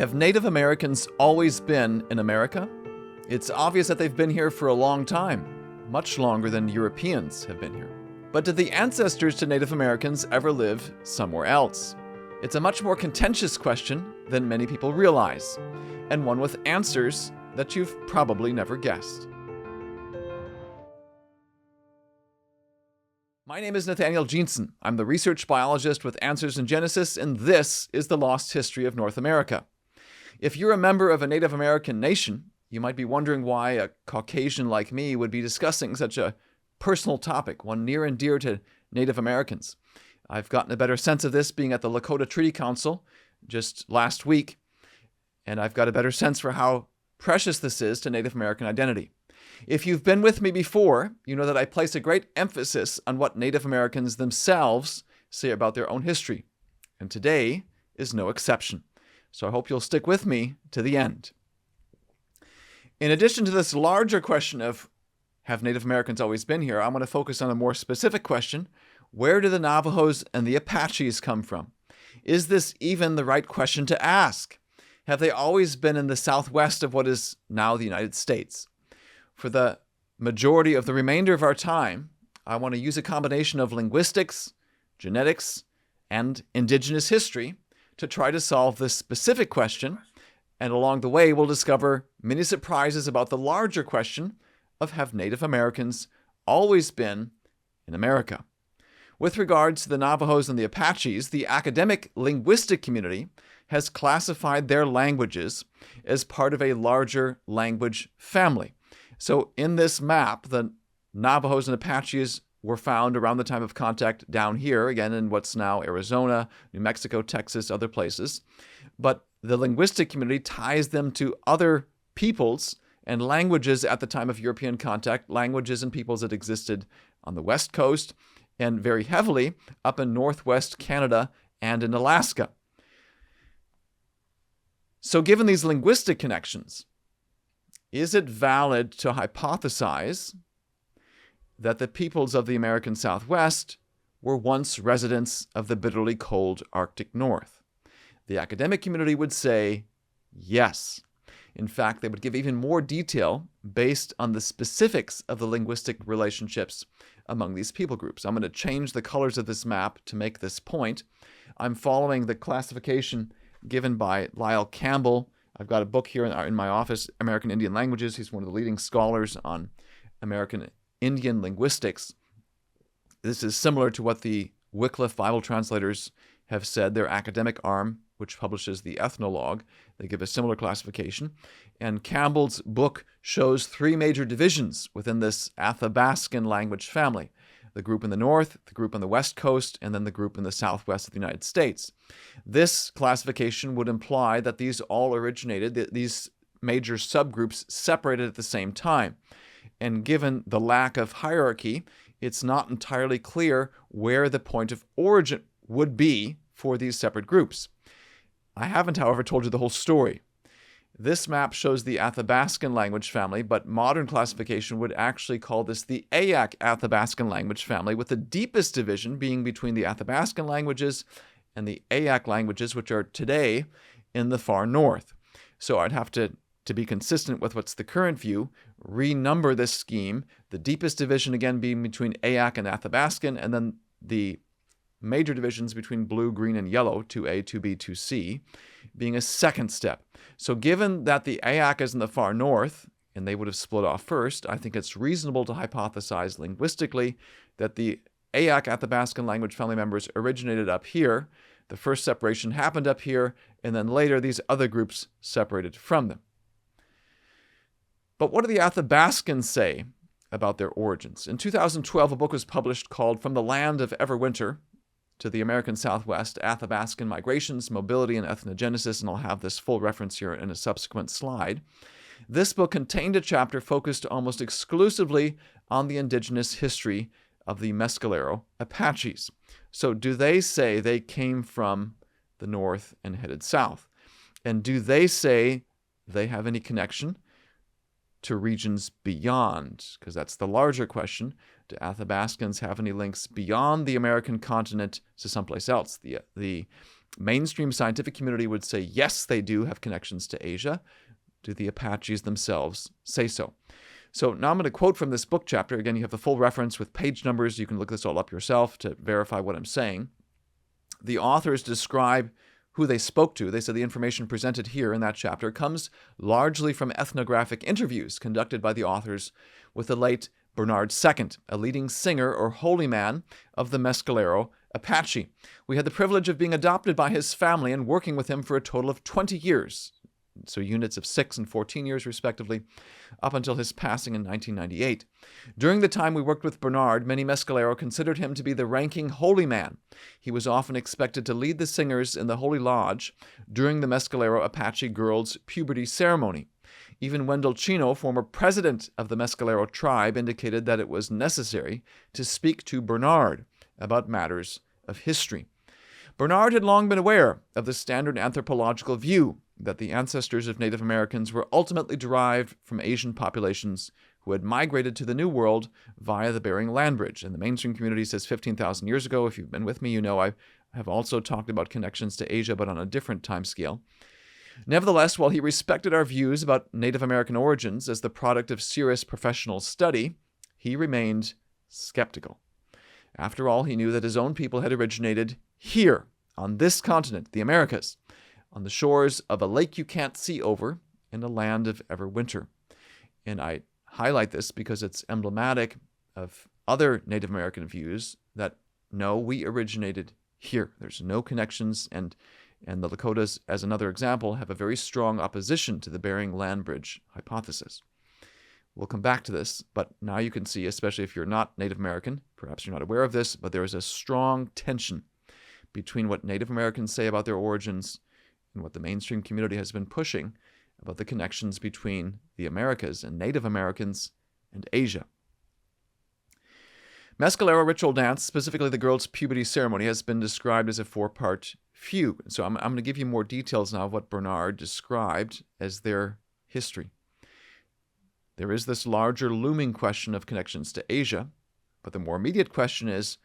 Have Native Americans always been in America? It's obvious that they've been here for a long time, much longer than Europeans have been here. But did the ancestors to Native Americans ever live somewhere else? It's a much more contentious question than many people realize, and one with answers that you've probably never guessed. My name is Nathaniel Jeanson. I'm the research biologist with Answers in Genesis, and this is the lost history of North America. If you're a member of a Native American nation, you might be wondering why a Caucasian like me would be discussing such a personal topic, one near and dear to Native Americans. I've gotten a better sense of this being at the Lakota Treaty Council just last week, and I've got a better sense for how precious this is to Native American identity. If you've been with me before, you know that I place a great emphasis on what Native Americans themselves say about their own history, and today is no exception. So I hope you'll stick with me to the end. In addition to this larger question of have Native Americans always been here, I'm going to focus on a more specific question. Where do the Navajos and the Apaches come from? Is this even the right question to ask? Have they always been in the southwest of what is now the United States? For the majority of the remainder of our time, I want to use a combination of linguistics, genetics, and indigenous history to try to solve this specific question, and along the way we'll discover many surprises about the larger question of have Native Americans always been in America? With regards to the Navajos and the Apaches, the academic linguistic community has classified their languages as part of a larger language family. So in this map, the Navajos and Apaches were found around the time of contact down here, again in what's now Arizona, New Mexico, Texas, other places. But the linguistic community ties them to other peoples and languages at the time of European contact, languages and peoples that existed on the West Coast and very heavily up in Northwest Canada and in Alaska. So given these linguistic connections, is it valid to hypothesize that the peoples of the American Southwest were once residents of the bitterly cold Arctic North? The academic community would say yes. In fact, they would give even more detail based on the specifics of the linguistic relationships among these people groups. I'm going to change the colors of this map to make this point. I'm following the classification given by Lyle Campbell. I've got a book here in my office, American Indian Languages. He's one of the leading scholars on American Indian linguistics. This is similar to what the Wycliffe Bible translators have said, their academic arm, which publishes the Ethnologue. They give a similar classification. And Campbell's book shows three major divisions within this Athabascan language family: the group in the north, the group on the west coast, and then the group in the southwest of the United States. This classification would imply that these all originated, these major subgroups separated at the same time. And given the lack of hierarchy, it's not entirely clear where the point of origin would be for these separate groups. I haven't, however, told you the whole story. This map shows the Athabascan language family, but modern classification would actually call this the Ayak Athabascan language family, with the deepest division being between the Athabascan languages and the Ayak languages, which are today in the far north. So I'd have to be consistent with what's the current view, renumber this scheme, the deepest division again being between Ayak and Athabascan, and then the major divisions between blue, green, and yellow, 2A, 2B, 2C, being a second step. So given that the Ayak is in the far north, and they would have split off first, I think it's reasonable to hypothesize linguistically that the Ayak Athabascan language family members originated up here. The first separation happened up here, and then later these other groups separated from them. But what do the Athabascans say about their origins? In 2012, a book was published called From the Land of Everwinter to the American Southwest, Athabascan Migrations, Mobility, and Ethnogenesis, and I'll have this full reference here in a subsequent slide. This book contained a chapter focused almost exclusively on the indigenous history of the Mescalero Apaches. So do they say they came from the north and headed south? And do they say they have any connection to regions beyond? Because that's the larger question. Do Athabascans have any links beyond the American continent to someplace else? The Mainstream scientific community would say, yes, they do have connections to Asia. Do the Apaches themselves say so? So now I'm going to quote from this book chapter. Again, you have the full reference with page numbers. You can look this all up yourself to verify what I'm saying. The authors describe who they spoke to. They said the information presented here in that chapter comes largely from ethnographic interviews conducted by the authors with the late Bernard II, a leading singer or holy man of the Mescalero Apache. We had the privilege of being adopted by his family and working with him for a total of 20 years, so units of 6 and 14 years respectively, up until his passing in 1998. During the time we worked with Bernard, many Mescalero considered him to be the ranking holy man. He was often expected to lead the singers in the Holy Lodge during the Mescalero Apache girls' puberty ceremony. Even Wendell Chino, former president of the Mescalero tribe, indicated that it was necessary to speak to Bernard about matters of history. Bernard had long been aware of the standard anthropological view that the ancestors of Native Americans were ultimately derived from Asian populations who had migrated to the New World via the Bering Land Bridge. And the mainstream community says 15,000 years ago. If you've been with me, you know I have also talked about connections to Asia, but on a different time scale. Nevertheless, while he respected our views about Native American origins as the product of serious professional study, he remained skeptical. After all, he knew that his own people had originated here, on this continent, the Americas, on the shores of a lake you can't see over, in a land of ever winter. And I highlight this because it's emblematic of other Native American views that, no, we originated here. There's no connections, and the Lakotas, as another example, have a very strong opposition to the Bering Land Bridge hypothesis. We'll come back to this, but now you can see, especially if you're not Native American, perhaps you're not aware of this, but there is a strong tension between what Native Americans say about their origins and what the mainstream community has been pushing about the connections between the Americas and Native Americans and Asia. Mescalero ritual dance, specifically the girls' puberty ceremony, has been described as a 4-part fugue. So I'm going to give you more details now of what Bernard described as their history. There is this larger looming question of connections to Asia, but the more immediate question is,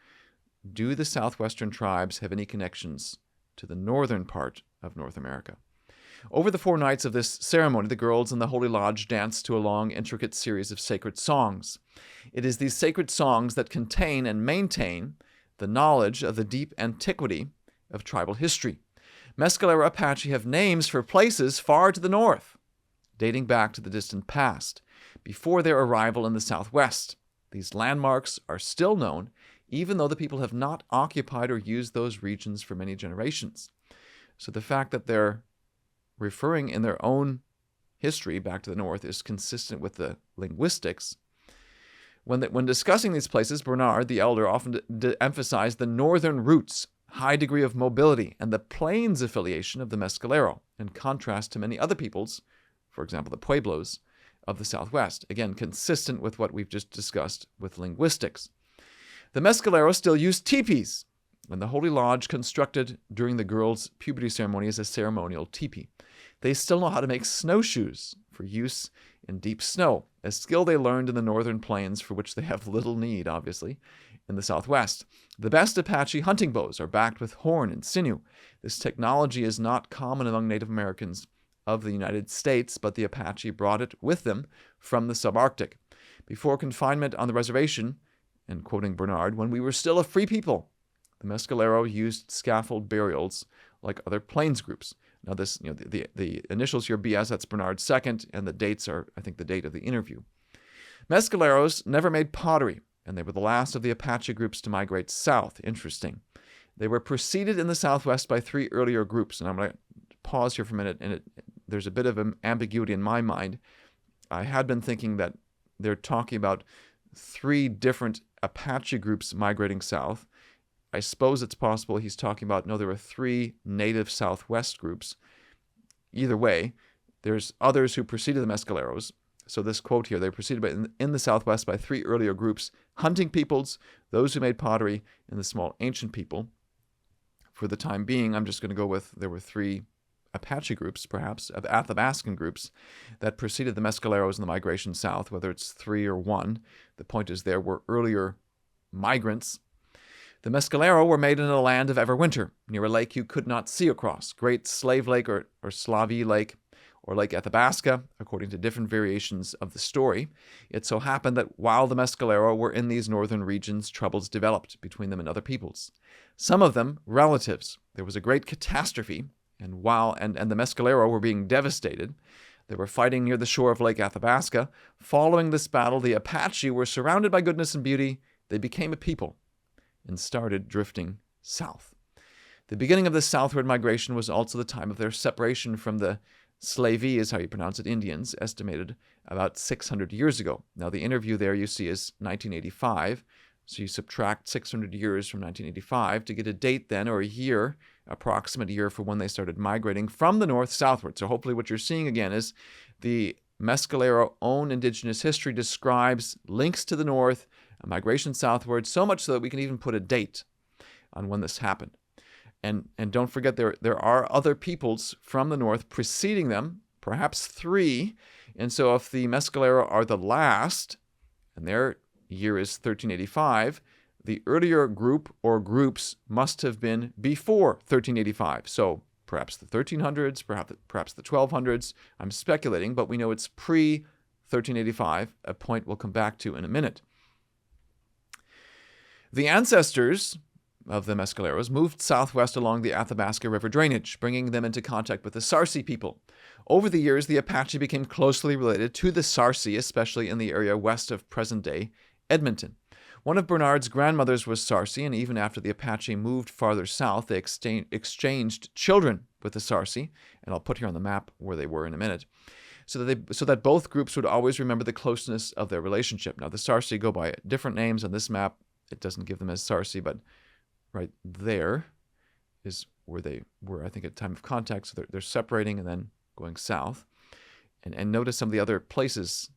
do the southwestern tribes have any connections to the northern part of North America? Over the 4 nights of this ceremony, the girls in the Holy Lodge dance to a long, intricate series of sacred songs. It is these sacred songs that contain and maintain the knowledge of the deep antiquity of tribal history. Mescalero Apache have names for places far to the north, dating back to the distant past, before their arrival in the southwest. These landmarks are still known, even though the people have not occupied or used those regions for many generations. So the fact that they're referring in their own history back to the north is consistent with the linguistics. When discussing these places, Bernard, the elder, often emphasized the northern roots, high degree of mobility, and the plains affiliation of the Mescalero, in contrast to many other peoples, for example, the Pueblos of the Southwest. Again, consistent with what we've just discussed with linguistics. The Mescalero still use teepees, and the Holy Lodge constructed during the girls' puberty ceremony is a ceremonial teepee. They still know how to make snowshoes for use in deep snow, a skill they learned in the northern plains for which they have little need, obviously, in the Southwest. The best Apache hunting bows are backed with horn and sinew. This technology is not common among Native Americans of the United States, but the Apache brought it with them from the subarctic. Before confinement on the reservation, and quoting Bernard, when we were still a free people, the Mescalero used scaffold burials like other plains groups. Now this, the initials here, BS, that's Bernard II, and the dates are, I think, the date of the interview. Mescaleros never made pottery, and they were the last of the Apache groups to migrate south. Interesting. They were preceded in the Southwest by 3 earlier groups, and I'm going to pause here for a minute, and there's a bit of an ambiguity in my mind. I had been thinking that they're talking about 3 different Apache groups migrating south. I suppose it's possible he's talking about, no, there were 3 native Southwest groups. Either way, there's others who preceded the Mescaleros. So this quote here, they preceded in the Southwest by 3 earlier groups, hunting peoples, those who made pottery, and the small ancient people. For the time being, I'm just going to go with, there were 3 Apache groups, perhaps, of Athabascan groups that preceded the Mescaleros in the migration south, whether it's 3 or 1. The point is there were earlier migrants. The Mescalero were made in a land of everwinter, near a lake you could not see across, Great Slave Lake or Slavi Lake, or Lake Athabasca, according to different variations of the story. It so happened that while the Mescalero were in these northern regions, troubles developed between them and other peoples. Some of them relatives. There was a great catastrophe, and the Mescalero were being devastated. They were fighting near the shore of Lake Athabasca. Following this battle, the Apache were surrounded by goodness and beauty. They became a people and started drifting south. The beginning of this southward migration was also the time of their separation from the Slavey, is how you pronounce it, Indians, estimated about 600 years ago. Now, the interview there you see is 1985, so you subtract 600 years from 1985 to get a date then, or a year, approximate year for when they started migrating from the north southward. So hopefully what you're seeing again is the Mescalero own indigenous history describes links to the north, a migration southward, so much so that we can even put a date on when this happened. And don't forget, there are other peoples from the north preceding them, perhaps 3. And so if the Mescalero are the last, and their year is 1385, the earlier group or groups must have been before 1385. So perhaps the 1300s, perhaps the 1200s. I'm speculating, but we know it's pre-1385, a point we'll come back to in a minute. The ancestors of the Mescaleros moved southwest along the Athabasca River drainage, bringing them into contact with the Sarsi people. Over the years, the Apache became closely related to the Sarsi, especially in the area west of present-day Edmonton. One of Bernard's grandmothers was Sarsi, and even after the Apache moved farther south, they exchanged children with the Sarsi, and I'll put here on the map where they were in a minute, so that both groups would always remember the closeness of their relationship. Now, the Sarsi go by different names on this map. It doesn't give them as Sarsi, but right there is where they were, I think, at time of contact. So they're separating and then going south. And notice some of the other places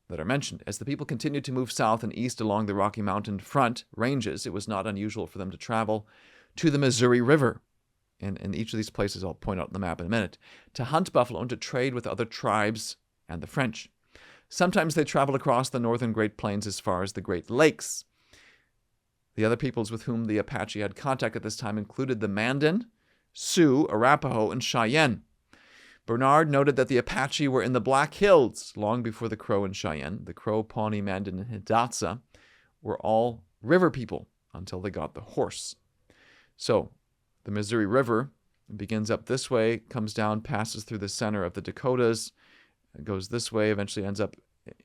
that are mentioned. As the people continued to move south and east along the Rocky Mountain front ranges, it was not unusual for them to travel to the Missouri River. And in each of these places, I'll point out on the map in a minute, to hunt buffalo and to trade with other tribes and the French. Sometimes they traveled across the northern Great Plains as far as the Great Lakes. The other peoples with whom the Apache had contact at this time included the Mandan, Sioux, Arapaho, and Cheyenne. Bernard noted that the Apache were in the Black Hills long before the Crow and Cheyenne. The Crow, Pawnee, Mandan, and Hidatsa were all river people until they got the horse. So the Missouri River begins up this way, comes down, passes through the center of the Dakotas, goes this way, eventually ends up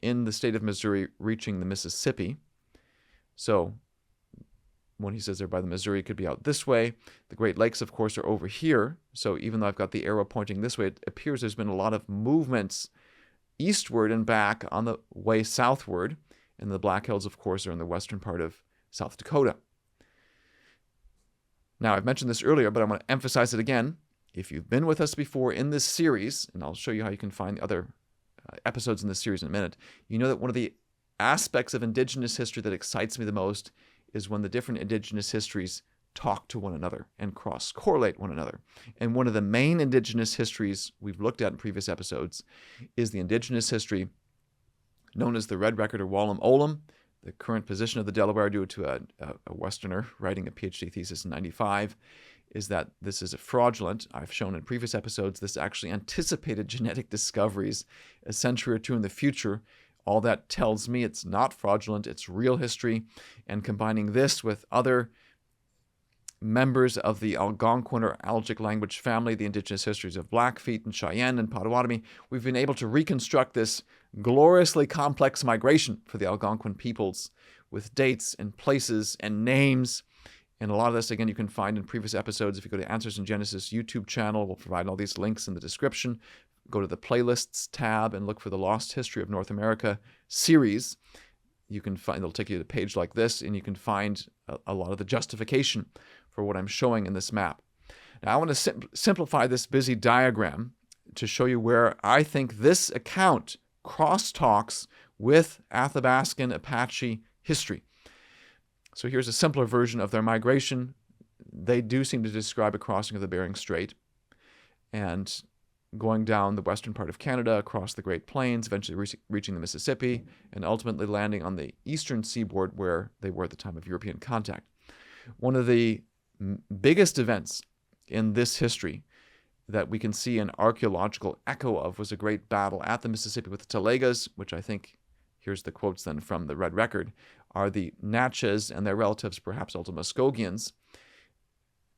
in the state of Missouri, reaching the Mississippi. So when he says they're by the Missouri, it could be out this way. The Great Lakes, of course, are over here. So even though I've got the arrow pointing this way, it appears there's been a lot of movements eastward and back on the way southward. And the Black Hills, of course, are in the western part of South Dakota. Now, I've mentioned this earlier, but I want to emphasize it again. If you've been with us before in this series, and I'll show you how you can find the other episodes in this series in a minute, you know that one of the aspects of Indigenous history that excites me the most is when the different Indigenous histories talk to one another and cross-correlate one another. And one of the main Indigenous histories we've looked at in previous episodes is the Indigenous history known as the Red Record or Wallam Olam, the current position of the Delaware due to a Westerner writing a PhD thesis in 95, is that this is a fraudulent. I've shown in previous episodes this actually anticipated genetic discoveries a century or two in the future. All that tells me it's not fraudulent, it's real history. And combining this with other members of the Algonquin or Algic language family, the indigenous histories of Blackfeet and Cheyenne and Potawatomi, we've been able to reconstruct this gloriously complex migration for the Algonquin peoples with dates and places and names. And a lot of this, again, you can find in previous episodes. If you go to Answers in Genesis YouTube channel, we'll provide all these links in the description. Go to the Playlists tab and look for the Lost History of North America series. You can find, it'll take you to a page like this, and you can find a lot of the justification for what I'm showing in this map. Now, I want to simplify this busy diagram to show you where I think this account crosstalks with Athabascan Apache history. So here's a simpler version of their migration. They do seem to describe a crossing of the Bering Strait and going down the western part of Canada, across the Great Plains, eventually reaching the Mississippi, and ultimately landing on the eastern seaboard where they were at the time of European contact. One of the biggest events in this history that we can see an archaeological echo of was a great battle at the Mississippi with the Talegas, which I think, here's the quotes then from the Red Record, are the Natchez and their relatives, perhaps also Muskogeans.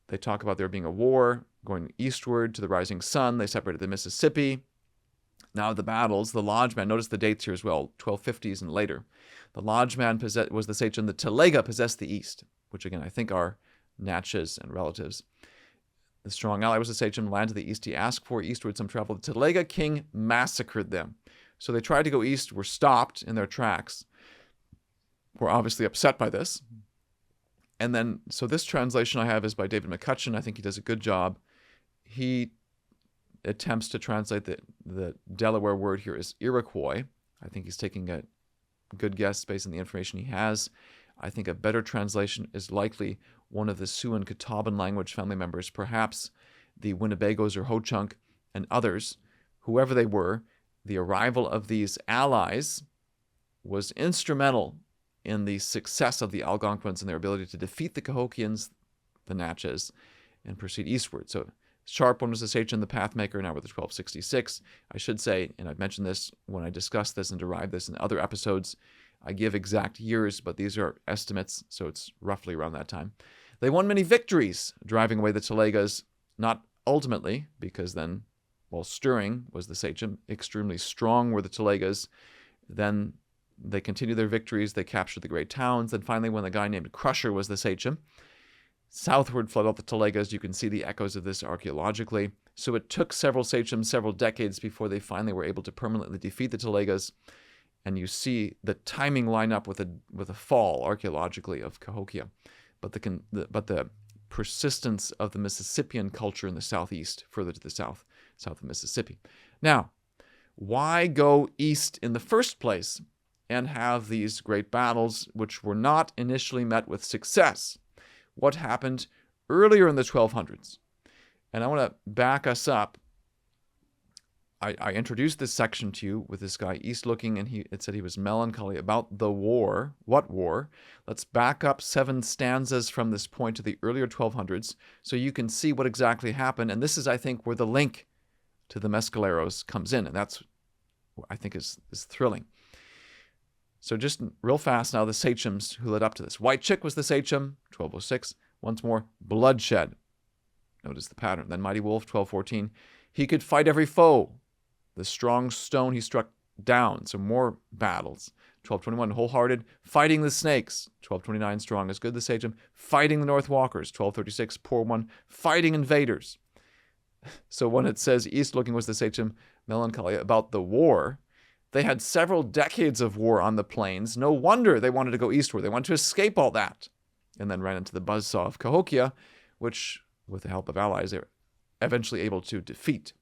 They talk about there being a war going eastward to the rising sun. They separated the Mississippi. Now the battles, the lodgeman, notice the dates here as well, 1250s and later. The lodgeman was the sachem. The Talega possessed the east, which again I think are Natchez and relatives. The strong ally was the sachem, land to the east he asked for, eastward some travel. The Talega king massacred them. So they tried to go east, were stopped in their tracks, were obviously upset by this. And then, so this translation I have is by David McCutcheon. I think he does a good job. He attempts to translate the Delaware word here as Iroquois. I think he's taking a good guess based on the information he has. I think a better translation is likely one of the Sioux and Catawban language family members, perhaps the Winnebagos or Ho-Chunk and others, whoever they were. The arrival of these allies was instrumental in the success of the Algonquins and their ability to defeat the Cahokians, the Natchez, and proceed eastward. So Sharp was the sachem, the pathmaker, now with the 1266. I should say, and I've mentioned this when I discussed this and derived this in other episodes, I give exact years, but these are estimates, so it's roughly around that time. They won many victories, driving away the Talegas, not ultimately, because then, while Stirring was the sachem, extremely strong were the Talegas. Then they continued their victories, they captured the great towns, and finally when the guy named Crusher was the sachem, southward fled out the Talegas. You can see the echoes of this archaeologically. So it took several sachems, several decades before they finally were able to permanently defeat the Talegas. And you see the timing line up with a fall archaeologically of Cahokia. But the persistence of the Mississippian culture in the southeast, further to the south of Mississippi. Now, why go east in the first place and have these great battles which were not initially met with success? What happened earlier in the 1200s? And I want to back us up. I introduced this section to you with this guy east looking, and it said he was melancholy about the war. What war? Let's back up 7 stanzas from this point to the earlier 1200s so you can see what exactly happened. And this is, I think, where the link to the Mescaleros comes in, and that's, I think, is thrilling. So just real fast now, the sachems who led up to this. White Chick was the sachem, 1206. Once more, bloodshed. Notice the pattern. Then Mighty Wolf, 1214. He could fight every foe. The strong stone he struck down. So more battles. 1221, wholehearted. Fighting the snakes. 1229, strong as good, the sachem. Fighting the North Walkers. 1236, poor one. Fighting invaders. So when it says east looking was the sachem, melancholy about the war, they had several decades of war on the plains. No wonder they wanted to go eastward. They wanted to escape all that. And then ran into the buzzsaw of Cahokia, which, with the help of allies, they were eventually able to defeat.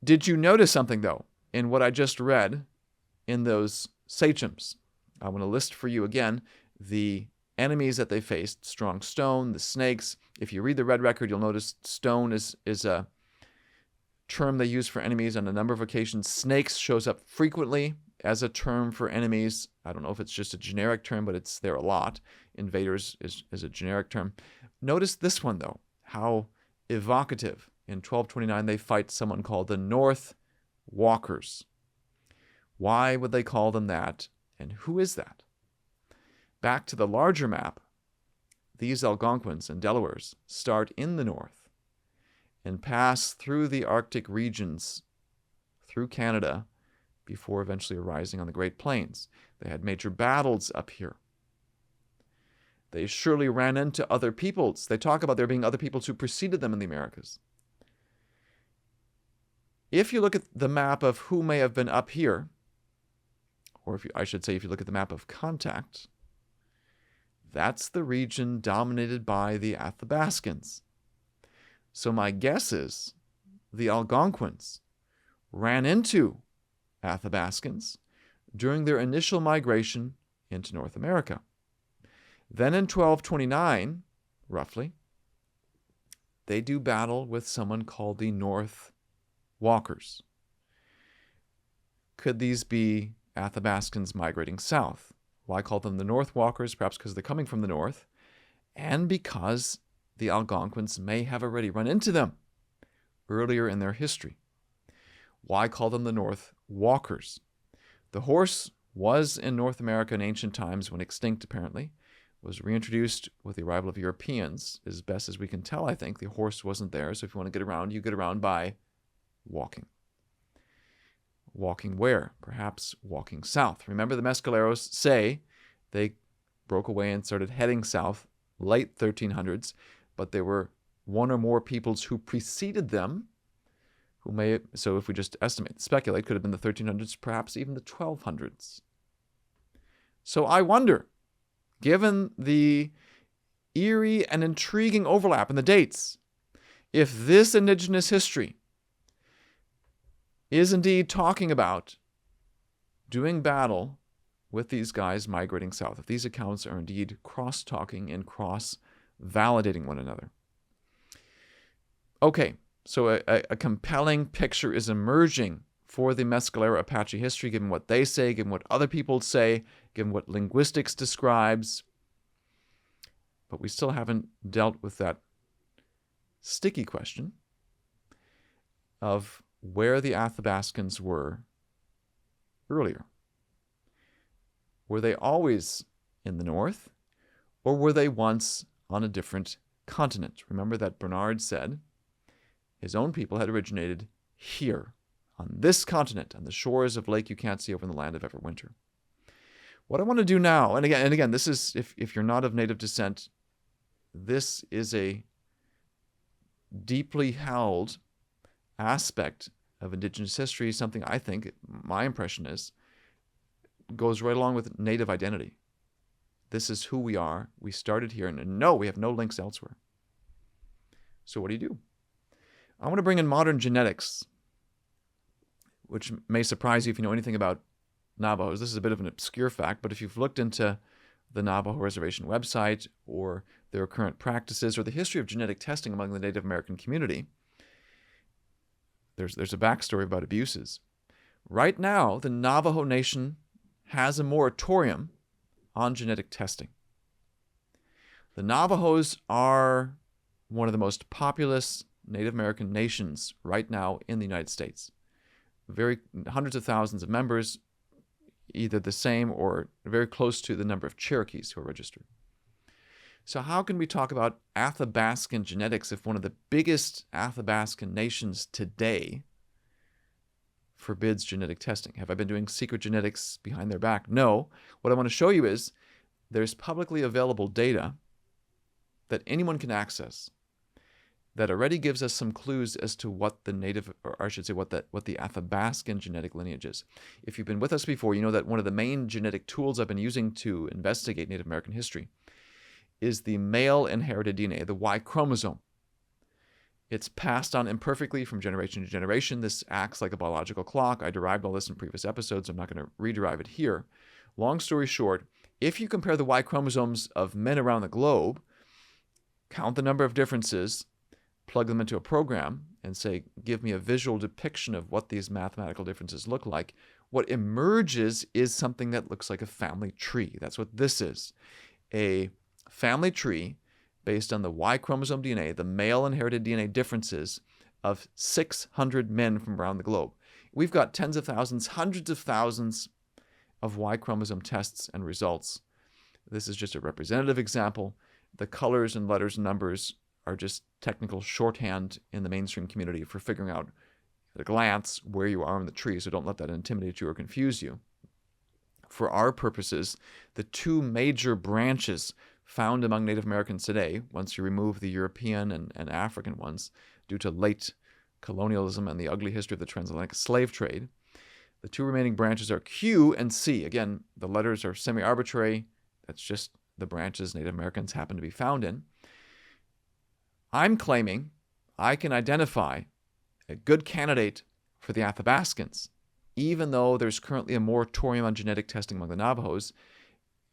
Did you notice something, though, in what I just read in those sachems? I want to list for you again the enemies that they faced. Strong stone, the snakes. If you read the Red Record, you'll notice stone is a term they use for enemies on a number of occasions. Snakes shows up frequently as a term for enemies. I don't know if it's just a generic term, but it's there a lot. Invaders is a generic term. Notice this one, though, how evocative. In 1229, they fight someone called the North Walkers. Why would they call them that, and who is that? Back to the larger map, these Algonquins and Delawares start in the north and pass through the Arctic regions, through Canada, before eventually arising on the Great Plains. They had major battles up here. They surely ran into other peoples. They talk about there being other peoples who preceded them in the Americas. If you look at the map of who may have been up here, or if you look at the map of contact, that's the region dominated by the Athabascans. So my guess is the Algonquins ran into Athabascans during their initial migration into North America. Then in 1229, roughly, they do battle with someone called the North Walkers. Could these be Athabascans migrating south? Well, I call them the North Walkers, perhaps because they're coming from the north, and because the Algonquins may have already run into them earlier in their history. Why call them the North Walkers? The horse was in North America in ancient times when extinct, apparently, was reintroduced with the arrival of Europeans. As best as we can tell, I think, the horse wasn't there. So if you want to get around, you get around by walking. Walking where? Perhaps walking south. Remember, the Mescaleros say they broke away and started heading south late 1300s, but there were one or more peoples who preceded them who may, so if we just estimate, speculate, could have been the 1300s, perhaps even the 1200s. So I wonder, given the eerie and intriguing overlap in the dates, if this indigenous history is indeed talking about doing battle with these guys migrating south, if these accounts are indeed cross-talking and cross-validating one another. Okay, so a compelling picture is emerging for the Mescalero Apache history, given what they say, given what other people say, given what linguistics describes. But we still haven't dealt with that sticky question of where the Athabascans were earlier. Were they always in the north, or were they once on a different continent? Remember that Bernard said his own people had originated here, on this continent, on the shores of Lake Ucansi over in the land of Everwinter. What I want to do now, and again, this is, if you're not of native descent, this is a deeply held aspect of indigenous history, something I think, my impression is, goes right along with native identity. This is who we are. We started here, and no, we have no links elsewhere. So what do? I want to bring in modern genetics, which may surprise you if you know anything about Navajos. This is a bit of an obscure fact, but if you've looked into the Navajo Reservation website or their current practices or the history of genetic testing among the Native American community, there's a backstory about abuses. Right now, the Navajo Nation has a moratorium on genetic testing. The Navajos are one of the most populous Native American nations right now in the United States. Hundreds of thousands of members, either the same or very close to the number of Cherokees who are registered. So how can we talk about Athabascan genetics if one of the biggest Athabascan nations today forbids genetic testing? Have I been doing secret genetics behind their back? No. What I want to show you is there's publicly available data that anyone can access that already gives us some clues as to what the native, or I should say what the Athabascan genetic lineage is. If you've been with us before, you know that one of the main genetic tools I've been using to investigate Native American history is the male inherited DNA, the Y chromosome. It's passed on imperfectly from generation to generation. This acts like a biological clock. I derived all this in previous episodes. I'm not going to rederive it here. Long story short, if you compare the Y chromosomes of men around the globe, count the number of differences, plug them into a program, and say, give me a visual depiction of what these mathematical differences look like, what emerges is something that looks like a family tree. That's what this is. A family tree based on the Y chromosome DNA, the male inherited DNA differences of 600 men from around the globe. We've got tens of thousands, hundreds of thousands of Y chromosome tests and results. This is just a representative example. The colors and letters and numbers are just technical shorthand in the mainstream community for figuring out at a glance where you are in the tree, so don't let that intimidate you or confuse you. For our purposes, the two major branches found among Native Americans today, once you remove the European and African ones, due to late colonialism and the ugly history of the transatlantic slave trade, the two remaining branches are Q and C. Again, the letters are semi-arbitrary. That's just the branches Native Americans happen to be found in. I'm claiming I can identify a good candidate for the Athabascans, even though there's currently a moratorium on genetic testing among the Navajos.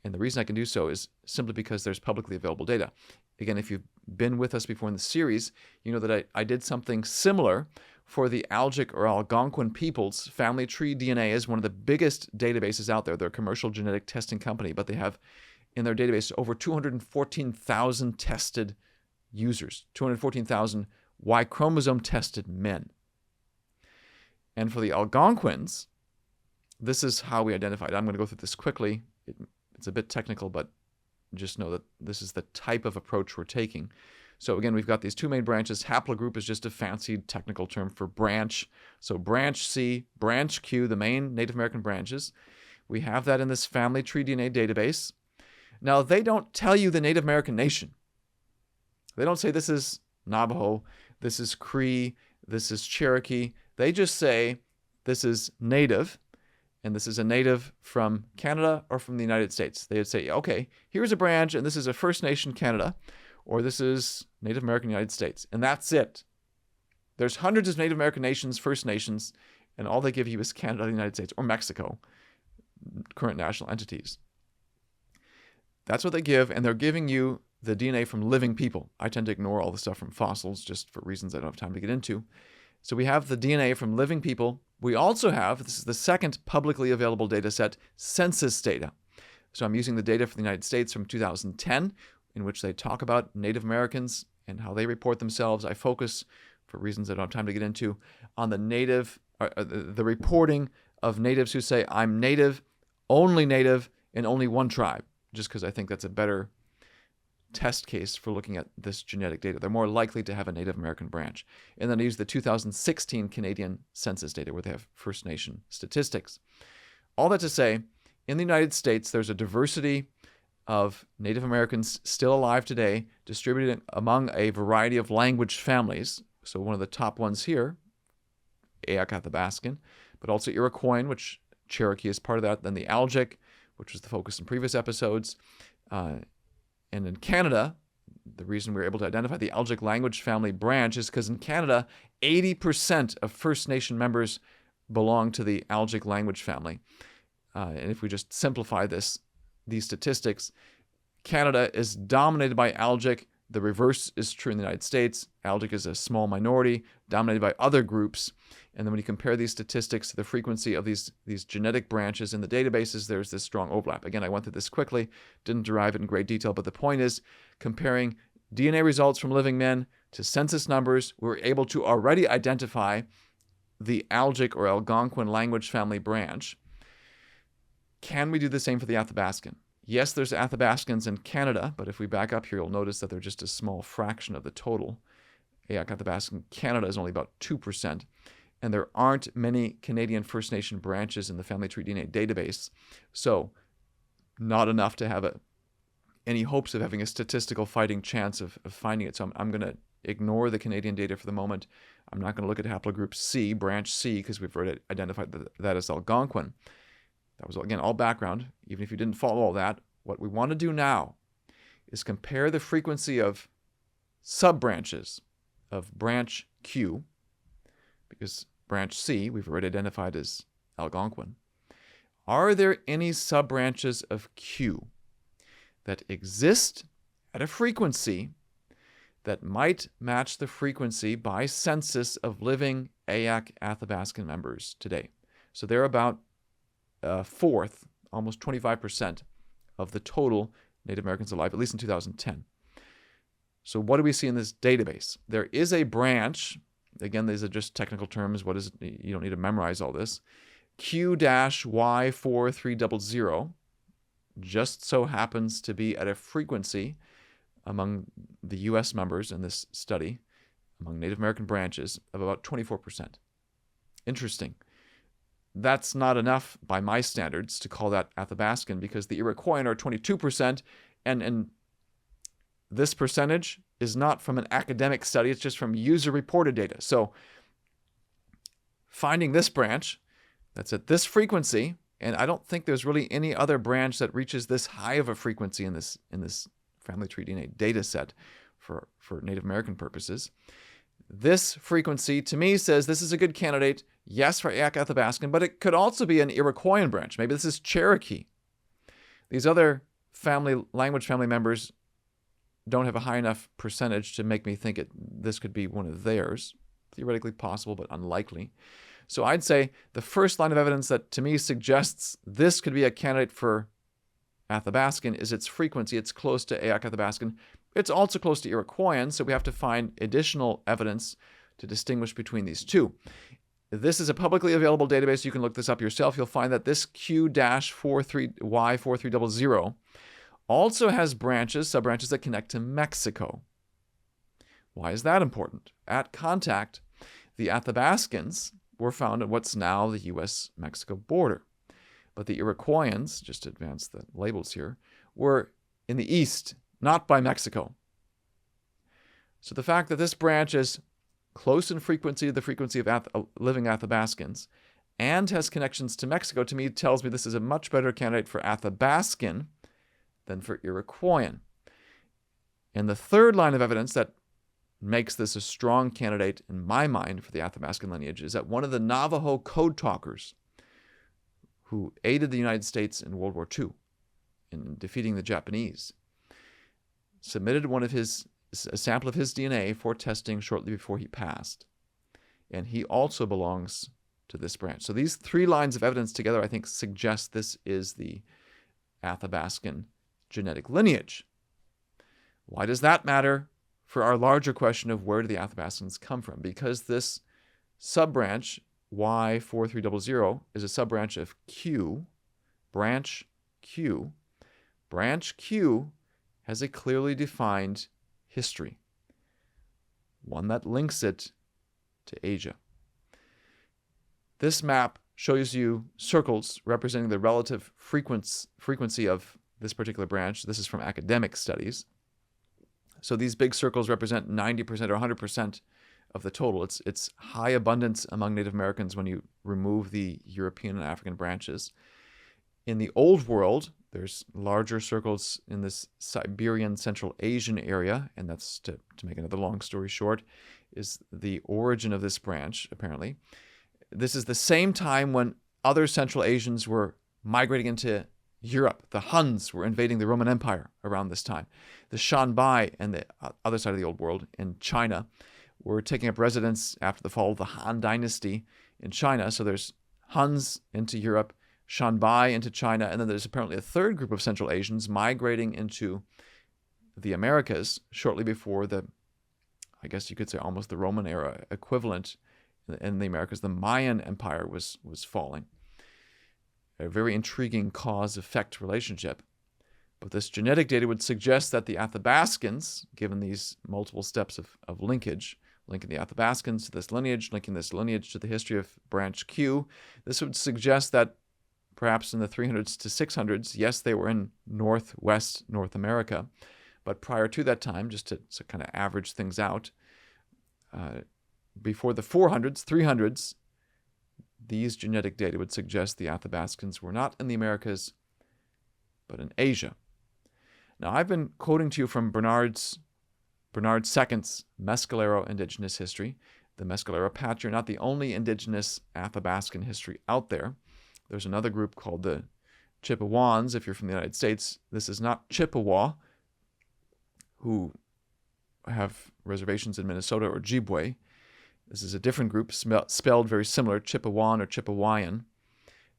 And the reason I can do so is simply because there's publicly available data. Again, if you've been with us before in the series, you know that I did something similar for the Algic or Algonquin peoples. Family Tree DNA is one of the biggest databases out there. They're a commercial genetic testing company, but they have in their database over 214,000 tested users, 214,000 Y chromosome tested men. And for the Algonquins, this is how we identified. I'm going to go through this quickly. It's a bit technical, but just know that this is the type of approach we're taking. So again, we've got these two main branches. Haplogroup is just a fancy technical term for branch. So branch C, branch Q, the main Native American branches. We have that in this family tree DNA database. Now, they don't tell you the Native American nation. They don't say this is Navajo, this is Cree, this is Cherokee. They just say this is Native, and this is a Native from Canada or from the United States. They would say, okay, here's a branch, and this is a First Nation Canada, or this is Native American United States, and that's it. There's hundreds of Native American nations, First Nations, and all they give you is Canada, the United States, or Mexico, current national entities. That's what they give, and they're giving you the DNA from living people. I tend to ignore all the stuff from fossils just for reasons I don't have time to get into. So we have the DNA from living people. We also have, this is the second publicly available data set, census data. So I'm using the data for the United States from 2010, in which they talk about Native Americans and how they report themselves. I focus, for reasons I don't have time to get into, on the reporting of natives who say, I'm Native, in only one tribe, just because I think that's a better test case for looking at this genetic data. They're more likely to have a Native American branch. And then I use the 2016 Canadian census data where they have First Nation statistics. All that to say, in the United States, there's a diversity of Native Americans still alive today, distributed among a variety of language families. So one of the top ones here, Eyak Athabascan, but also Iroquoian, which Cherokee is part of that, then the Algic, which was the focus in previous episodes. And in Canada, the reason we were able to identify the Algic language family branch is because in Canada, 80% of First Nation members belong to the Algic language family. And if we just simplify these statistics, Canada is dominated by Algic. The reverse is true in the United States. Algic is a small minority dominated by other groups. And then when you compare these statistics to the frequency of these genetic branches in the databases, there's this strong overlap. Again, I went through this quickly, didn't derive it in great detail, but the point is comparing DNA results from living men to census numbers, we were able to already identify the Algic or Algonquin language family branch. Can we do the same for the Athabascan? Yes, there's Athabascans in Canada, but if we back up here, you'll notice that they're just a small fraction of the total. Eyak Athabascan Canada is only about 2%. And there aren't many Canadian First Nation branches in the family tree DNA database. So not enough to have any hopes of having a statistical fighting chance of finding it. So I'm going to ignore the Canadian data for the moment. I'm not going to look at haplogroup C, branch C, because we've already identified that as Algonquin. That was, again, all background. Even if you didn't follow all that, what we want to do now is compare the frequency of sub-branches of branch Q, because branch C, we've already identified as Algonquin. Are there any sub-branches of Q that exist at a frequency that might match the frequency by census of living Eyak Athabascan members today? So they're about a fourth, almost 25% of the total Native Americans alive, at least in 2010. So what do we see in this database? There is a branch. Again, these are just technical terms. What is it? You don't need to memorize all this. Q-Y4300 just so happens to be at a frequency among the U.S. members in this study, among Native American branches, of about 24%. Interesting. That's not enough by my standards to call that Athabascan, because the Iroquoian are 22%, and this percentage is not from an academic study, it's just from user-reported data. So finding this branch that's at this frequency, and I don't think there's really any other branch that reaches this high of a frequency in this family tree DNA data set for Native American purposes. This frequency, to me, says this is a good candidate, yes, for Eyak Athabascan, but it could also be an Iroquoian branch. Maybe this is Cherokee. These other language family members don't have a high enough percentage to make me think this could be one of theirs. Theoretically possible, but unlikely. So I'd say the first line of evidence that to me suggests this could be a candidate for Athabascan is its frequency. It's close to Eyak Athabascan. It's also close to Iroquoian, so we have to find additional evidence to distinguish between these two. This is a publicly available database. You can look this up yourself. You'll find that this Q-43Y4300 also has sub-branches that connect to Mexico. Why is that important? At contact, the Athabascans were found at what's now the U.S.-Mexico border. But the Iroquoians, just to advance the labels here, were in the east, not by Mexico. So the fact that this branch is close in frequency to the frequency of living Athabascans and has connections to Mexico, to me, tells me this is a much better candidate for Athabascan than for Iroquoian. And the third line of evidence that makes this a strong candidate in my mind for the Athabascan lineage is that one of the Navajo code talkers who aided the United States in World War II in defeating the Japanese submitted a sample of his DNA for testing shortly before he passed. And he also belongs to this branch. So these three lines of evidence together, I think, suggest this is the Athabascan genetic lineage. Why does that matter for our larger question of where do the Athabascans come from? Because this sub-branch, Y4300, is a sub-branch of Q, branch Q. Branch Q has a clearly defined history, one that links it to Asia. This map shows you circles representing the relative frequency of this particular branch. This is from academic studies. So these big circles represent 90% or 100% of the total. It's high abundance among Native Americans when you remove the European and African branches. In the Old World, there's larger circles in this Siberian Central Asian area, and that's, to make another long story short, is the origin of this branch, apparently. This is the same time when other Central Asians were migrating into Europe. The Huns were invading the Roman Empire around this time. The Shanbai and the other side of the Old World in China were taking up residence after the fall of the Han Dynasty in China. So there's Huns into Europe, Shanbai into China, and then there's apparently a third group of Central Asians migrating into the Americas shortly before the, I guess you could say almost the Roman era equivalent in the Americas. The Mayan Empire was falling. A very intriguing cause-effect relationship. But this genetic data would suggest that the Athabascans, given these multiple steps of linkage, linking the Athabascans to this lineage, linking this lineage to the history of branch Q, this would suggest that perhaps in the 300s to 600s, yes, they were in northwest North America, but prior to that time, just to kind of average things out, before the 400s, 300s, these genetic data would suggest the Athabascans were not in the Americas, but in Asia. Now, I've been quoting to you from Bernard Second's Mescalero Indigenous History. The Mescalero Patch are not the only indigenous Athabascan history out there. There's another group called the Chippewas, if you're from the United States. This is not Chippewa, who have reservations in Minnesota, or Ojibwe. This is a different group, spelled very similar, Chippewan or Chippewayan.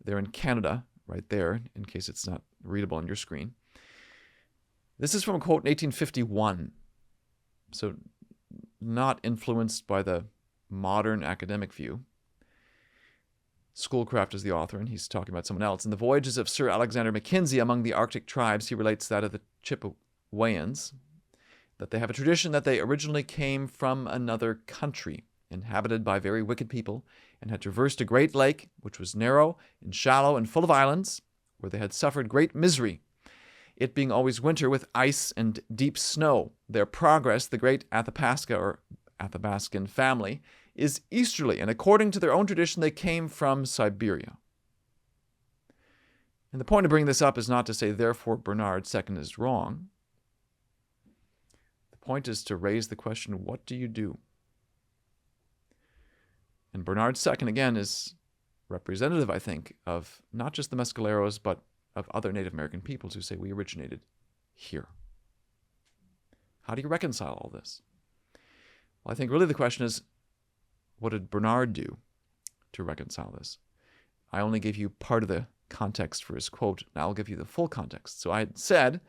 They're in Canada, right there, in case it's not readable on your screen. This is from a quote in 1851, so not influenced by the modern academic view. Schoolcraft is the author, and he's talking about someone else. In the Voyages of Sir Alexander Mackenzie among the Arctic tribes, he relates that of the Chippewayans, that they have a tradition that they originally came from another country, inhabited by very wicked people, and had traversed a great lake, which was narrow and shallow and full of islands, where they had suffered great misery. It being always winter with ice and deep snow, their progress, the great Athabasca or Athabascan family, is easterly, and according to their own tradition, they came from Siberia. And the point of bringing this up is not to say, therefore, Bernard II is wrong. The point is to raise the question, what do you do? And Bernard II, again, is representative, I think, of not just the Mescaleros, but of other Native American peoples who say we originated here. How do you reconcile all this? Well, I think really the question is, what did Bernard do to reconcile this? I only gave you part of the context for his quote. Now I'll give you the full context. So I had said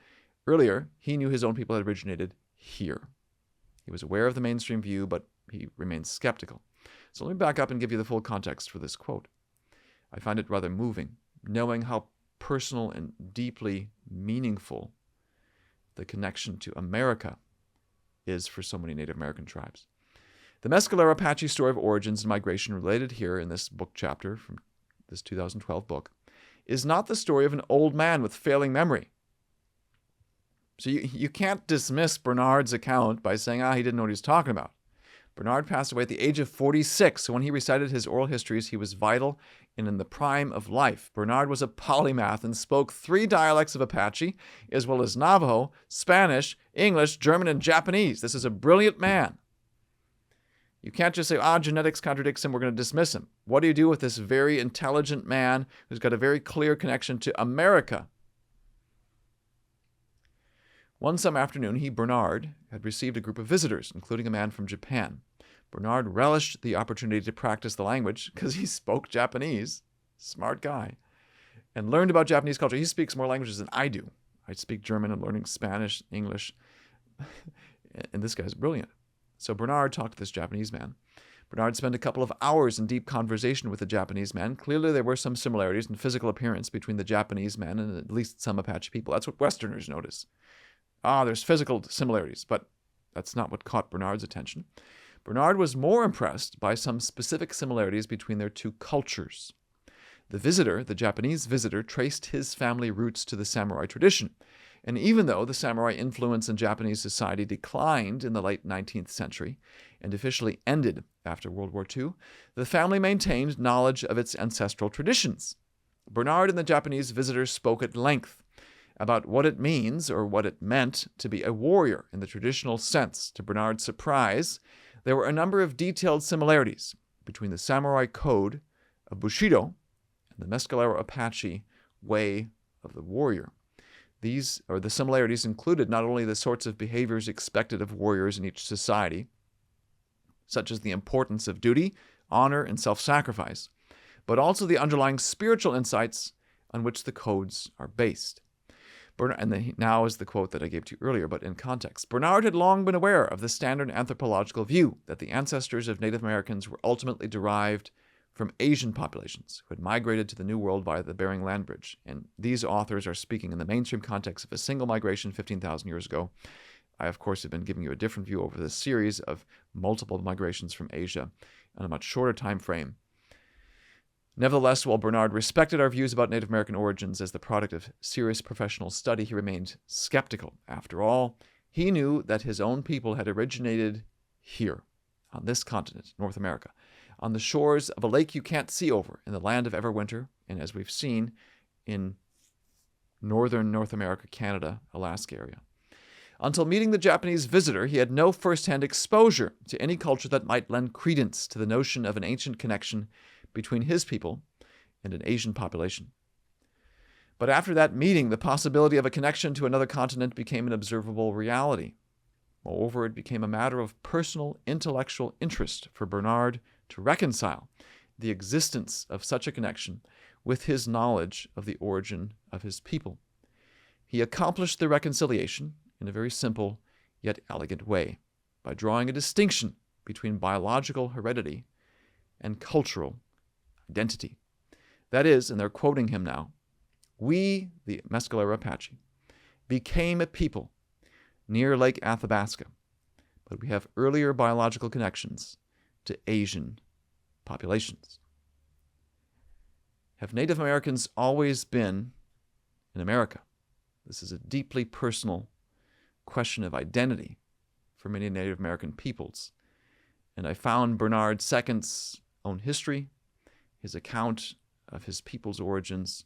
earlier he knew his own people had originated here. He was aware of the mainstream view, but he remained skeptical. So let me back up and give you the full context for this quote. I find it rather moving, knowing how personal and deeply meaningful the connection to America is for so many Native American tribes. The Mescalero Apache story of origins and migration related here in this book chapter from this 2012 book is not the story of an old man with failing memory. So you can't dismiss Bernard's account by saying, he didn't know what he was talking about. Bernard passed away at the age of 46, so when he recited his oral histories, he was vital and in the prime of life. Bernard was a polymath and spoke 3 dialects of Apache, as well as Navajo, Spanish, English, German, and Japanese. This is a brilliant man. You can't just say, genetics contradicts him, we're going to dismiss him. What do you do with this very intelligent man who's got a very clear connection to America? One summer afternoon, Bernard, had received a group of visitors, including a man from Japan. Bernard relished the opportunity to practice the language because he spoke Japanese. Smart guy. And learned about Japanese culture. He speaks more languages than I do. I speak German and learning Spanish, English. And this guy's brilliant. So Bernard talked to this Japanese man. Bernard spent a couple of hours in deep conversation with the Japanese man. Clearly there were some similarities in physical appearance between the Japanese man and at least some Apache people. That's what Westerners notice. There's physical similarities, but that's not what caught Bernard's attention. Bernard was more impressed by some specific similarities between their 2 cultures. The Japanese visitor, traced his family roots to the samurai tradition. And even though the samurai influence in Japanese society declined in the late 19th century and officially ended after World War II, the family maintained knowledge of its ancestral traditions. Bernard and the Japanese visitor spoke at length about what it means or what it meant to be a warrior in the traditional sense. To Bernard's surprise, there were a number of detailed similarities between the samurai code of Bushido and the Mescalero Apache way of the warrior. The similarities included not only the sorts of behaviors expected of warriors in each society, such as the importance of duty, honor, and self-sacrifice, but also the underlying spiritual insights on which the codes are based. Now is the quote that I gave to you earlier, but in context. Bernard had long been aware of the standard anthropological view that the ancestors of Native Americans were ultimately derived from Asian populations who had migrated to the New World via the Bering Land Bridge. And these authors are speaking in the mainstream context of a single migration 15,000 years ago. I, of course, have been giving you a different view over this series of multiple migrations from Asia in a much shorter time frame. Nevertheless, while Bernard respected our views about Native American origins as the product of serious professional study, he remained skeptical. After all, he knew that his own people had originated here, on this continent, North America, on the shores of a lake you can't see over, in the land of Everwinter, and as we've seen, in northern North America, Canada, Alaska area. Until meeting the Japanese visitor, he had no first-hand exposure to any culture that might lend credence to the notion of an ancient connection between his people and an Asian population. But after that meeting, the possibility of a connection to another continent became an observable reality. Moreover, it became a matter of personal intellectual interest for Bernard to reconcile the existence of such a connection with his knowledge of the origin of his people. He accomplished the reconciliation in a very simple yet elegant way by drawing a distinction between biological heredity and cultural identity. That is, and they're quoting him now, we, the Mescalero Apache, became a people near Lake Athabasca, but we have earlier biological connections to Asian populations. Have Native Americans always been in America? This is a deeply personal question of identity for many Native American peoples. And I found Bernard II's own history, his account of his people's origins,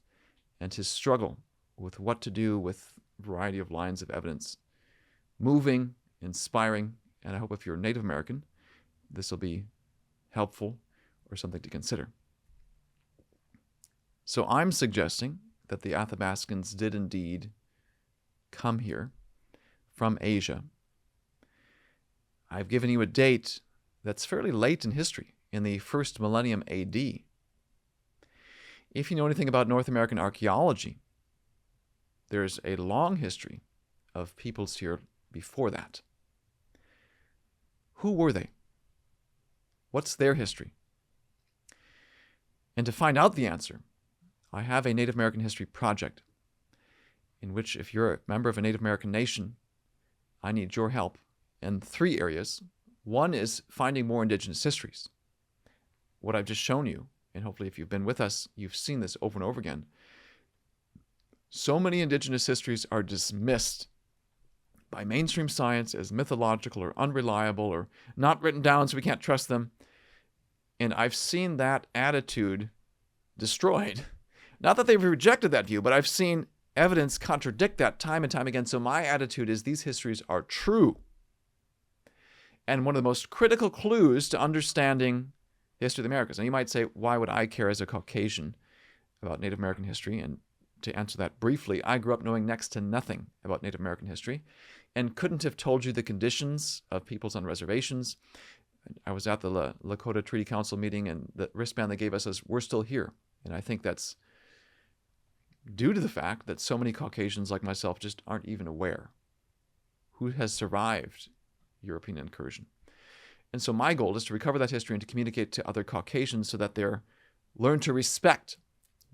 and his struggle with what to do with a variety of lines of evidence moving, inspiring, and I hope if you're Native American, this will be helpful or something to consider. So I'm suggesting that the Athabascans did indeed come here from Asia. I've given you a date that's fairly late in history, in the first millennium AD. If you know anything about North American archaeology, there's a long history of peoples here before that. Who were they? What's their history? And to find out the answer, I have a Native American history project in which, if you're a member of a Native American nation, I need your help in 3 areas. One is finding more indigenous histories. What I've just shown you, and hopefully if you've been with us, you've seen this over and over again. So many indigenous histories are dismissed by mainstream science as mythological or unreliable or not written down, so we can't trust them. And I've seen that attitude destroyed. Not that they've rejected that view, but I've seen evidence contradict that time and time again. So my attitude is these histories are true. And one of the most critical clues to understanding the history of the Americas. And you might say, why would I care as a Caucasian about Native American history? And to answer that briefly, I grew up knowing next to nothing about Native American history and couldn't have told you the conditions of peoples on reservations. I was at the Lakota Treaty Council meeting, and the wristband they gave us says, we're still here. And I think that's due to the fact that so many Caucasians like myself just aren't even aware who has survived European incursion. And so my goal is to recover that history and to communicate to other Caucasians so that they're learn to respect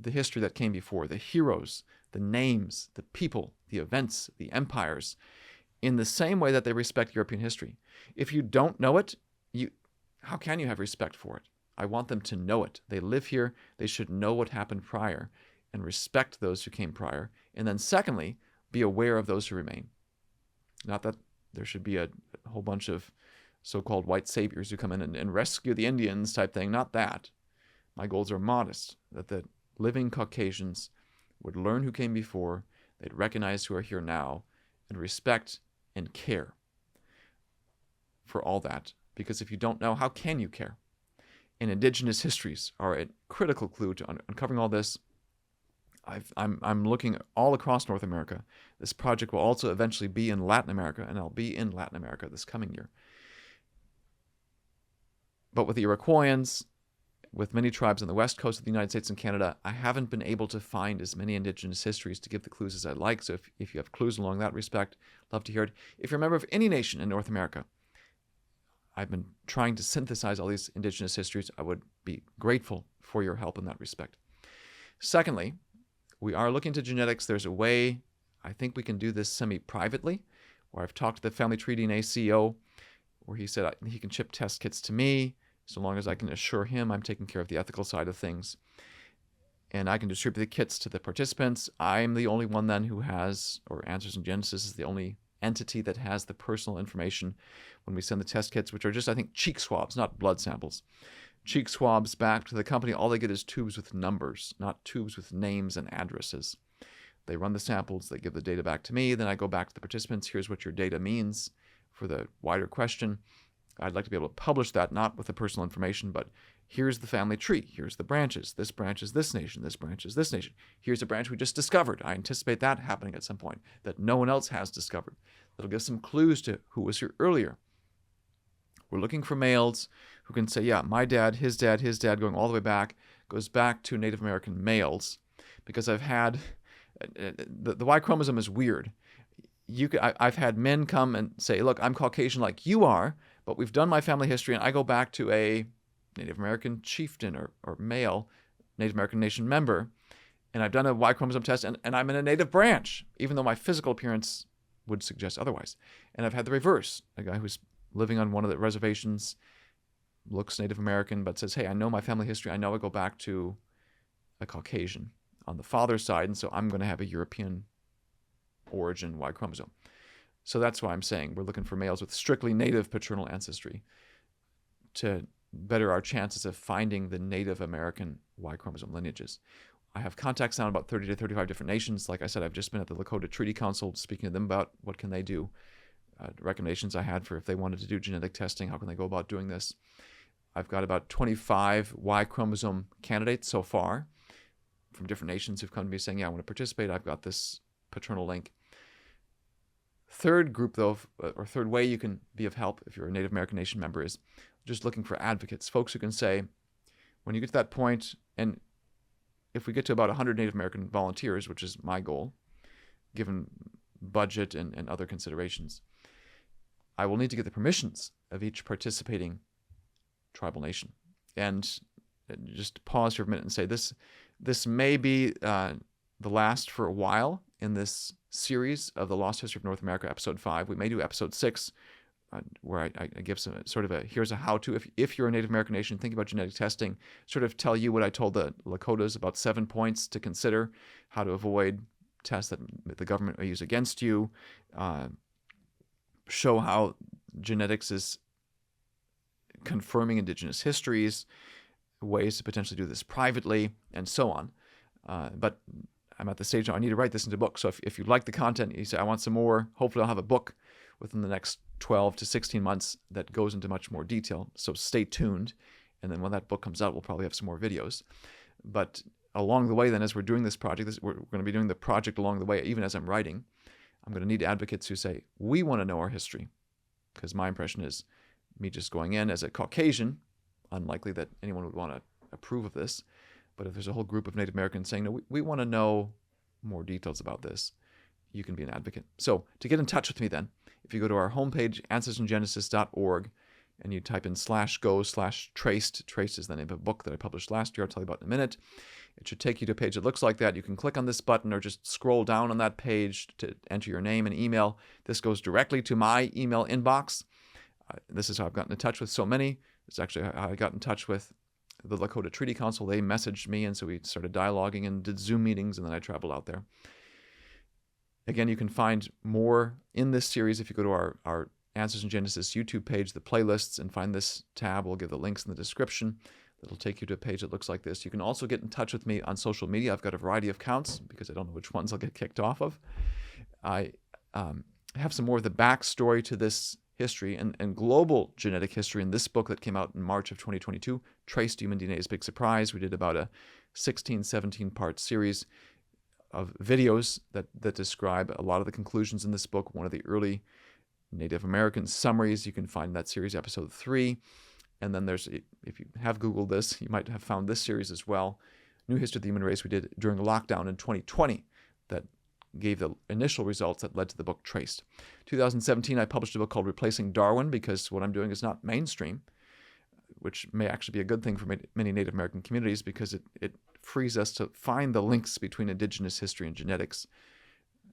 the history that came before, the heroes, the names, the people, the events, the empires, in the same way that they respect European history. If you don't know it, how can you have respect for it? I want them to know it. They live here. They should know what happened prior and respect those who came prior. And then secondly, be aware of those who remain. Not that there should be a whole bunch of so-called white saviors who come in and rescue the Indians type thing. Not that. My goals are modest, that the living Caucasians would learn who came before, they'd recognize who are here now, and respect and care for all that. Because if you don't know, how can you care? And indigenous histories are a critical clue to uncovering all this. I'm looking all across North America. This project will also eventually be in Latin America, and I'll be in Latin America this coming year. But with the Iroquoians, with many tribes on the west coast of the United States and Canada, I haven't been able to find as many indigenous histories to give the clues as I'd like. So if you have clues along that respect, love to hear it. If you're a member of any nation in North America, I've been trying to synthesize all these indigenous histories. I would be grateful for your help in that respect. Secondly, we are looking to genetics. There's a way, I think we can do this semi-privately, where I've talked to the Family Tree DNA CEO, where he said he can ship test kits to me, so long as I can assure him I'm taking care of the ethical side of things. And I can distribute the kits to the participants. I'm the only one then who has, or Answers in Genesis is the only entity that has the personal information when we send the test kits, which are just, I think, cheek swabs, not blood samples. Cheek swabs back to the company. All they get is tubes with numbers, not tubes with names and addresses. They run the samples, they give the data back to me, then I go back to the participants. Here's what your data means for the wider question. I'd like to be able to publish that, not with the personal information, but here's the family tree. Here's the branches. This branch is this nation. This branch is this nation. Here's a branch we just discovered. I anticipate that happening at some point that no one else has discovered. That'll give some clues to who was here earlier. We're looking for males who can say, yeah, my dad, his dad, going all the way back, goes back to Native American males. Because I've had, the Y chromosome is weird. I've had men come and say, look, I'm Caucasian like you are, but we've done my family history and I go back to a Native American chieftain or male Native American nation member, and I've done a Y chromosome test and I'm in a native branch, even though my physical appearance would suggest otherwise. And I've had the reverse, a guy who's living on one of the reservations, looks Native American, but says, hey, I know my family history. I know I go back to a Caucasian on the father's side, and so I'm going to have a European origin Y chromosome. So that's why I'm saying we're looking for males with strictly native paternal ancestry to better our chances of finding the Native American Y chromosome lineages. I have contacts now in about 30 to 35 different nations. Like I said, I've just been at the Lakota Treaty Council speaking to them about what can they do, recommendations I had for if they wanted to do genetic testing, how can they go about doing this. I've got about 25 Y chromosome candidates so far from different nations who've come to me saying, yeah, I want to participate. I've got this paternal link. Third group, though, or third way you can be of help if you're a Native American Nation member is just looking for advocates, folks who can say, when you get to that point, and if we get to about 100 Native American volunteers, which is my goal, given budget and other considerations, I will need to get the permissions of each participating tribal nation. And just pause for a minute and say this may be the last for a while in this series of the Lost History of North America, episode 5. We may do episode 6, where I give some sort of here's a how-to. If you're a Native American nation, think about genetic testing, sort of tell you what I told the Lakotas about 7 points to consider, how to avoid tests that the government may use against you, show how genetics is confirming indigenous histories, ways to potentially do this privately, and so on. But I'm at the stage now, I need to write this into a book. So if you like the content, you say, I want some more, hopefully I'll have a book within the next 12 to 16 months that goes into much more detail. So stay tuned. And then when that book comes out, we'll probably have some more videos. But along the way, then, as we're doing this project, we're going to be doing the project along the way, even as I'm writing. I'm going to need advocates who say, we want to know our history. Because my impression is, me just going in as a Caucasian, unlikely that anyone would want to approve of this. But if there's a whole group of Native Americans saying, no, we want to know more details about this, you can be an advocate. So to get in touch with me then, if you go to our homepage, ancestorsingenesis.org, and you type in /go/traced, traced is the name of a book that I published last year, I'll tell you about in a minute. It should take you to a page that looks like that. You can click on this button or just scroll down on that page to enter your name and email. This goes directly to my email inbox. This is how I've gotten in touch with so many. It's actually how I got in touch with the Lakota Treaty Council. They messaged me, and so we started dialoguing and did Zoom meetings, and then I traveled out there. Again, you can find more in this series if you go to our Answers in Genesis YouTube page, the playlists, and find this tab. We'll give the links in the description. It'll take you to a page that looks like this. You can also get in touch with me on social media. I've got a variety of accounts because I don't know which ones I'll get kicked off of. I have some more of the backstory to this history and global genetic history in this book that came out in March of 2022, Traced Human DNA's Big Surprise. We did about a 16, 17-part series of videos that describe a lot of the conclusions in this book. One of the early Native American summaries, you can find that series, episode 3. And then there's, if you have Googled this, you might have found this series as well, New History of the Human Race we did during lockdown in 2020 that gave the initial results that led to the book Traced. 2017, I published a book called Replacing Darwin because what I'm doing is not mainstream, which may actually be a good thing for many Native American communities because it frees us to find the links between indigenous history and genetics.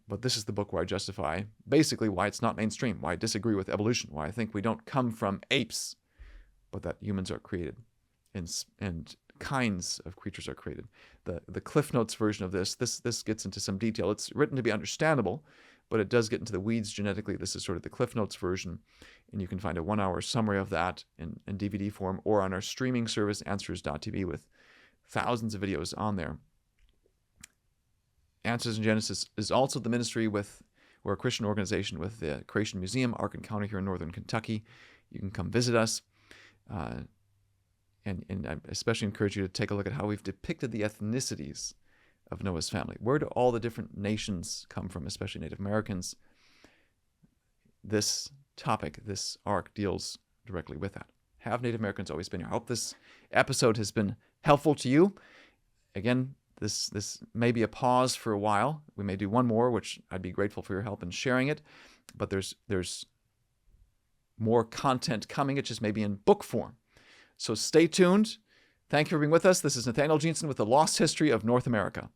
But this is the book where I justify basically why it's not mainstream, why I disagree with evolution, why I think we don't come from apes, but that humans are created and kinds of creatures are created. The Cliff Notes version of this gets into some detail. It's written to be understandable, but it does get into the weeds genetically. This is sort of the Cliff Notes version, and you can find a 1-hour summary of that in DVD form or on our streaming service, Answers.tv, with thousands of videos on there. Answers in Genesis is also the ministry we're a Christian organization with the Creation Museum, Ark and County here in northern Kentucky. You can come visit us. And I especially encourage you to take a look at how we've depicted the ethnicities of Noah's family. Where do all the different nations come from, especially Native Americans? This topic, this arc, deals directly with that. Have Native Americans always been here? I hope this episode has been helpful to you. Again, this may be a pause for a while. We may do one more, which I'd be grateful for your help in sharing it. But there's more content coming. It just may be in book form. So stay tuned. Thank you for being with us. This is Nathaniel Jeanson with The Lost History of North America.